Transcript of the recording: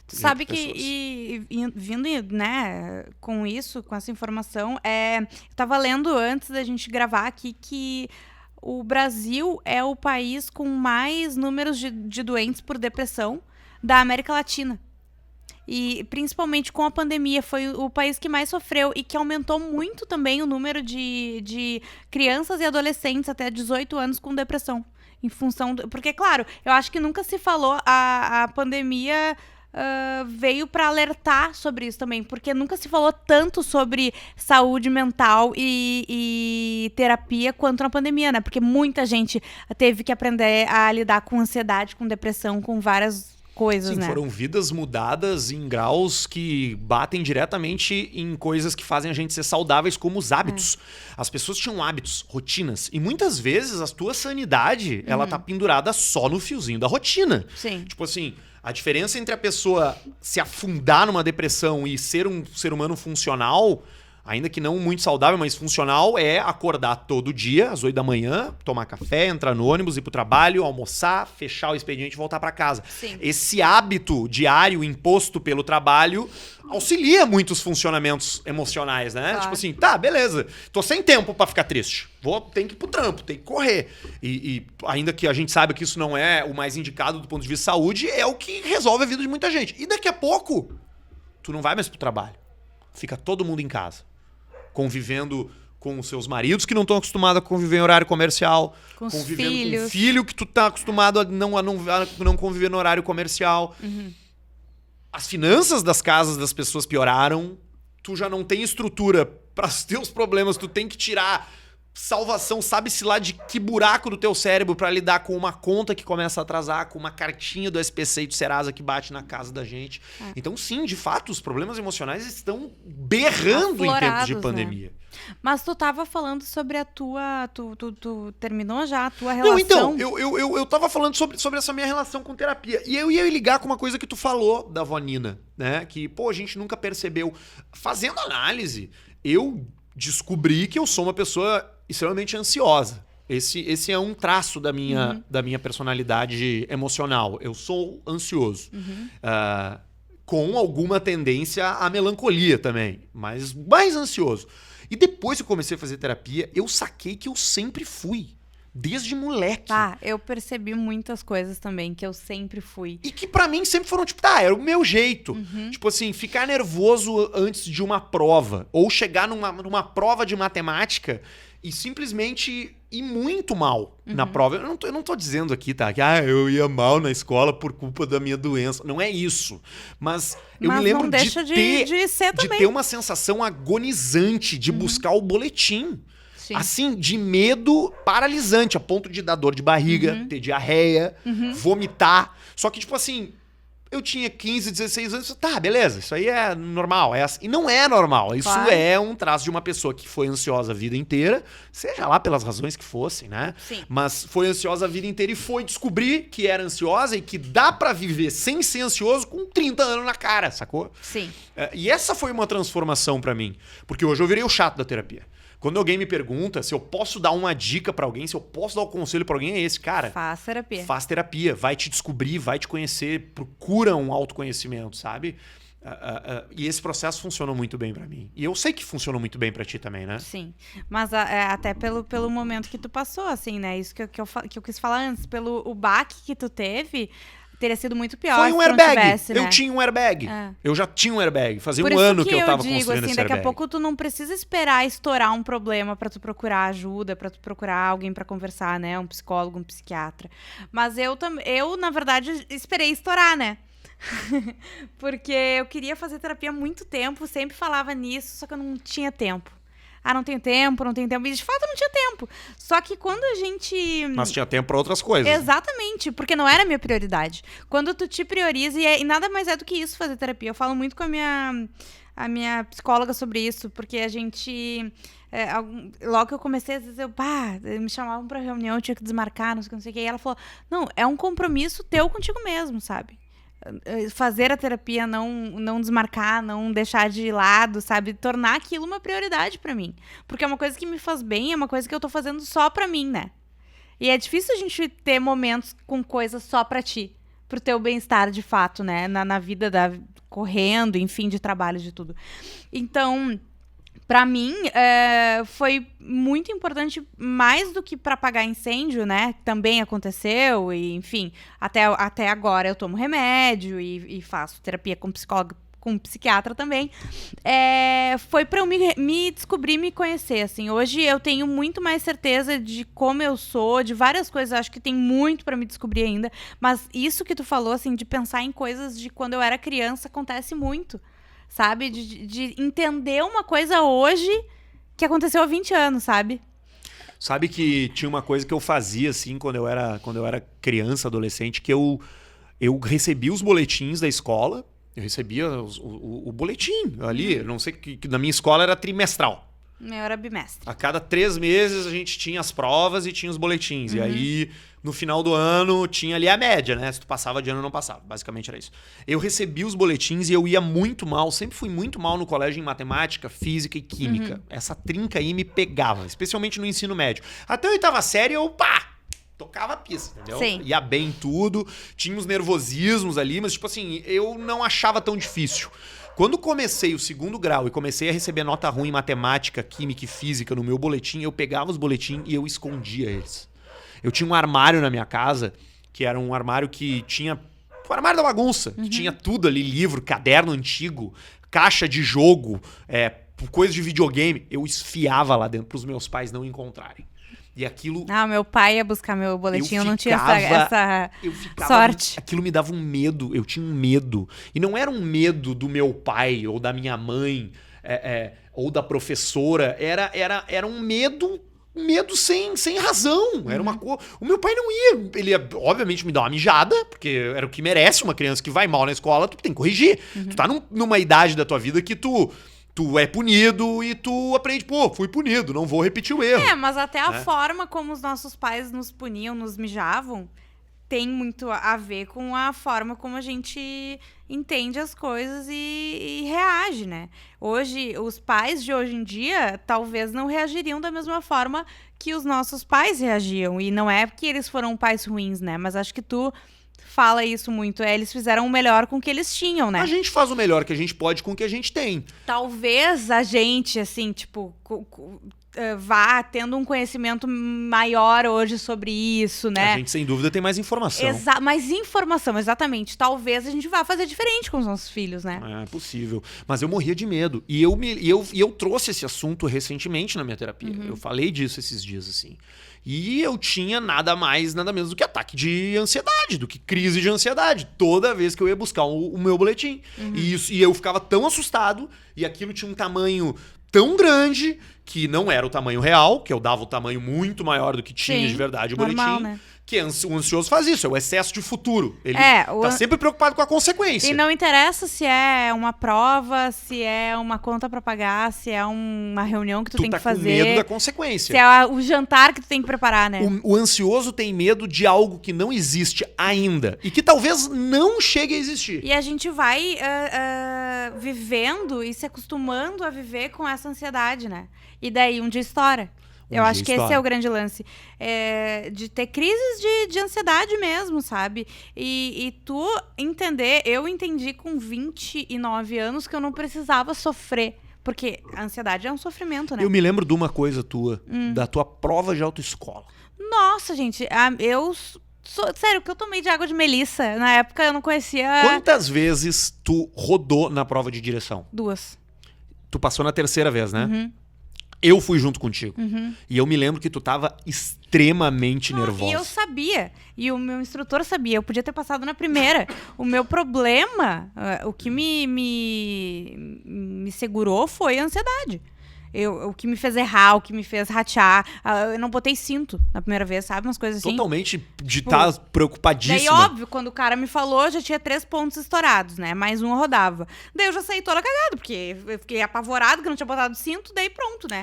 Tu sabe que, pessoas. vindo, né, com isso, com essa informação, eu tava lendo antes da gente gravar aqui que o Brasil é o país com mais números de doentes por depressão da América Latina. E principalmente com a pandemia, foi o país que mais sofreu e que aumentou muito também o número de crianças e adolescentes até 18 anos com depressão. Em função porque, claro, eu acho que nunca se falou, a pandemia veio para alertar sobre isso também, porque nunca se falou tanto sobre saúde mental e terapia quanto na pandemia, né? Porque muita gente teve que aprender a lidar com ansiedade, com depressão, com várias coisas, Sim, né? foram vidas mudadas em graus que batem diretamente em coisas que fazem a gente ser saudáveis, como os hábitos. As pessoas tinham hábitos, rotinas, e muitas vezes a tua sanidade, ela tá pendurada só no fiozinho da rotina. Sim. Tipo assim, a diferença entre a pessoa se afundar numa depressão e ser um ser humano funcional, ainda que não muito saudável, mas funcional, é acordar todo dia, às 8 da manhã, tomar café, entrar no ônibus, ir pro trabalho, almoçar, fechar o expediente e voltar para casa. Sim. Esse hábito diário imposto pelo trabalho auxilia muitos funcionamentos emocionais, né? Claro. Tipo assim, tá, beleza, tô sem tempo para ficar triste. Tem que ir pro trampo, tem que correr. E ainda que a gente saiba que isso não é o mais indicado do ponto de vista de saúde, é o que resolve a vida de muita gente. E daqui a pouco, tu não vai mais pro trabalho. Fica todo mundo em casa, convivendo com os seus maridos que não estão acostumados a conviver em horário comercial, Com os convivendo filhos. com o filho que tu tá acostumado a não conviver no horário comercial. As finanças das casas das pessoas pioraram, tu já não tem estrutura para os teus problemas, tu tem que tirar salvação, sabe-se lá de que buraco do teu cérebro para lidar com uma conta que começa a atrasar, com uma cartinha do SPC e do Serasa que bate na casa da gente. Então, sim, de fato, os problemas emocionais estão berrando em tempos de Aflorados, pandemia. né? Mas tu tava falando sobre a tua... Tu terminou já a tua relação? Não, então, eu tava falando sobre essa minha relação com terapia. E eu ia ligar com uma coisa que tu falou da avó Nina, né? Que, pô, a gente nunca percebeu. Fazendo análise, eu descobri que eu sou uma pessoa extremamente ansiosa. Esse é um traço da minha personalidade emocional. Eu sou ansioso. Com alguma tendência à melancolia também, mas mais ansioso. E depois que eu comecei a fazer terapia, eu saquei que eu sempre fui. Desde moleque. Tá, eu percebi muitas coisas também que eu sempre fui. E que pra mim sempre foram, tipo, era o meu jeito. Tipo assim, ficar nervoso antes de uma prova. Ou chegar numa prova de matemática e simplesmente ir muito mal na prova. Eu não tô dizendo aqui, tá? Que eu ia mal na escola por culpa da minha doença. Não é isso. Mas eu me lembro não deixa de ser de também. ter uma sensação agonizante de buscar o boletim. Sim. Assim, de medo paralisante, a ponto de dar dor de barriga, ter diarreia, vomitar. Só que, tipo assim, eu tinha 15, 16 anos, tá, beleza, isso aí é normal. E não é normal. Isso Claro. é um traço de uma pessoa que foi ansiosa a vida inteira, seja lá pelas razões que fossem, né? Sim. Mas foi ansiosa a vida inteira e foi descobrir que era ansiosa e que dá pra viver sem ser ansioso com 30 anos na cara, sacou? Sim. E essa foi uma transformação pra mim. Porque hoje eu virei o chato da terapia. Quando alguém me pergunta se eu posso dar uma dica pra alguém, se eu posso dar um conselho pra alguém, é esse, cara. Faz terapia. Faz terapia, vai te descobrir, vai te conhecer, procura um autoconhecimento, sabe? E esse processo funcionou muito bem pra mim. E eu sei que funcionou muito bem pra ti também, né? Sim, mas até pelo momento que tu passou, assim, né? Isso que eu quis falar antes, pelo o baque que tu teve, teria sido muito pior Foi se um tu não airbag. tivesse, né? Eu tinha um airbag. É. Eu já tinha um airbag. Fazia Por um isso ano que eu tava digo, construindo assim, esse daqui airbag. a pouco tu não precisa esperar estourar um problema pra tu procurar ajuda, pra tu procurar alguém pra conversar, né? Um psicólogo, um psiquiatra. Mas eu, na verdade, esperei estourar, né? Porque eu queria fazer terapia há muito tempo, sempre falava nisso, só que eu não tinha tempo. Não tenho tempo, não tenho tempo. E de fato eu não tinha tempo. Só que quando a gente... Mas tinha tempo pra outras coisas. Exatamente, porque não era a minha prioridade. Quando tu te prioriza, e nada mais é do que isso fazer terapia. Eu falo muito com a minha psicóloga sobre isso, porque a gente... logo que eu comecei, às vezes me chamavam pra reunião, eu tinha que desmarcar, não sei o que. E ela falou, não, é um compromisso teu contigo mesmo, sabe? Fazer a terapia, não desmarcar, não deixar de lado, sabe? Tornar aquilo uma prioridade pra mim. Porque é uma coisa que me faz bem, é uma coisa que eu tô fazendo só pra mim, né? E é difícil a gente ter momentos com coisas só pra ti. pro teu bem-estar de fato, né? Na vida correndo, enfim, de trabalho, de tudo. Então, pra mim, foi muito importante, mais do que pra apagar incêndio, né? Também aconteceu, e enfim, até agora eu tomo remédio e faço terapia com psicólogo, com psiquiatra também. Foi pra eu me descobrir, me conhecer, assim. Hoje eu tenho muito mais certeza de como eu sou, de várias coisas. Acho que tem muito pra me descobrir ainda. Mas isso que tu falou, assim, de pensar em coisas de quando eu era criança, acontece muito. Sabe? De entender uma coisa hoje que aconteceu há 20 anos, sabe? Sabe que tinha uma coisa que eu fazia, assim, quando eu era criança, adolescente, que eu recebia os boletins da escola. Eu recebia o boletim ali, não sei, que na minha escola era trimestral. Meu era bimestre. A cada 3 meses a gente tinha as provas e tinha os boletins. E aí, no final do ano, tinha ali a média, né? Se tu passava de ano ou não passava. Basicamente era isso. Eu recebia os boletins e eu ia muito mal, sempre fui muito mal no colégio em matemática, física e química. Essa trinca aí me pegava, especialmente no ensino médio. Até a 8ª série eu, tocava a pista, entendeu? Sim. Ia bem em tudo, tinha uns nervosismos ali, mas tipo assim, eu não achava tão difícil. Quando comecei o 2º grau e comecei a receber nota ruim em matemática, química e física no meu boletim, eu pegava os boletins e eu escondia eles. Eu tinha um armário na minha casa, que era um armário que tinha... O armário da bagunça, que tinha tudo ali, livro, caderno antigo, caixa de jogo, coisa de videogame. Eu esfiava lá dentro pros meus pais não encontrarem. E aquilo... meu pai ia buscar meu boletim, eu não tinha essa sorte. Aquilo me dava um medo, eu tinha um medo. E não era um medo do meu pai ou da minha mãe ou da professora, era um medo sem razão. Era uma coisa... O meu pai não ia... Ele ia, obviamente, me dar uma mijada, porque era o que merece uma criança que vai mal na escola, tu tem que corrigir. Tu tá numa idade da tua vida que tu é punido e tu aprende, fui punido, não vou repetir o erro. Mas até a forma como os nossos pais nos puniam, nos mijavam, tem muito a ver com a forma como a gente entende as coisas e reage, né? Hoje, os pais de hoje em dia talvez não reagiriam da mesma forma que os nossos pais reagiam. E não é porque eles foram pais ruins, né? Mas acho que tu fala isso muito. Eles fizeram o melhor com o que eles tinham, né? A gente faz o melhor que a gente pode com o que a gente tem. Talvez a gente, assim, tipo... vá tendo um conhecimento maior hoje sobre isso, né? A gente, sem dúvida, tem mais informação. Mais informação, exatamente. Talvez a gente vá fazer diferente com os nossos filhos, né? É possível. Mas eu morria de medo. E eu trouxe esse assunto recentemente na minha terapia. Eu falei disso esses dias, assim. E eu tinha nada mais, nada menos do que ataque de ansiedade, do que crise de ansiedade, toda vez que eu ia buscar o meu boletim. E eu ficava tão assustado, e aquilo tinha um tamanho tão grande que não era o tamanho real, que eu dava o tamanho muito maior do que tinha de verdade o normal, boletim. né? Que o ansioso faz isso, é o excesso de futuro. Ele tá sempre preocupado com a consequência. E não interessa se é uma prova, se é uma conta pra pagar, se é uma reunião que tu tem que fazer. Tu tá com medo da consequência. Se é o jantar que tu tem que preparar, né? O ansioso tem medo de algo que não existe ainda e que talvez não chegue a existir. E a gente vai vivendo e se acostumando a viver com essa ansiedade, né? E daí um dia estoura. Eu acho que esse é o grande lance. De ter crises de ansiedade mesmo, sabe? E tu entender... Eu entendi com 29 anos que eu não precisava sofrer. Porque a ansiedade é um sofrimento, né? Eu me lembro de uma coisa tua, da tua prova de autoescola. Nossa, gente. Sério, o que eu tomei de água de melissa? Na época eu não conhecia... Quantas vezes tu rodou na prova de direção? 2. Tu passou na 3ª vez, né? Eu fui junto contigo. E eu me lembro que tu tava extremamente nervosa. E eu sabia. E o meu instrutor sabia. Eu podia ter passado na 1ª. O meu problema, o que me segurou foi a ansiedade. O que me fez errar, o que me fez ratear. Eu não botei cinto na 1ª vez, sabe? Umas coisas assim. Totalmente de estar preocupadíssima. Daí, óbvio, quando o cara me falou, já tinha 3 pontos estourados, né? Mais um eu rodava. Daí eu já saí toda cagada, porque eu fiquei apavorada que eu não tinha botado cinto, daí pronto, né?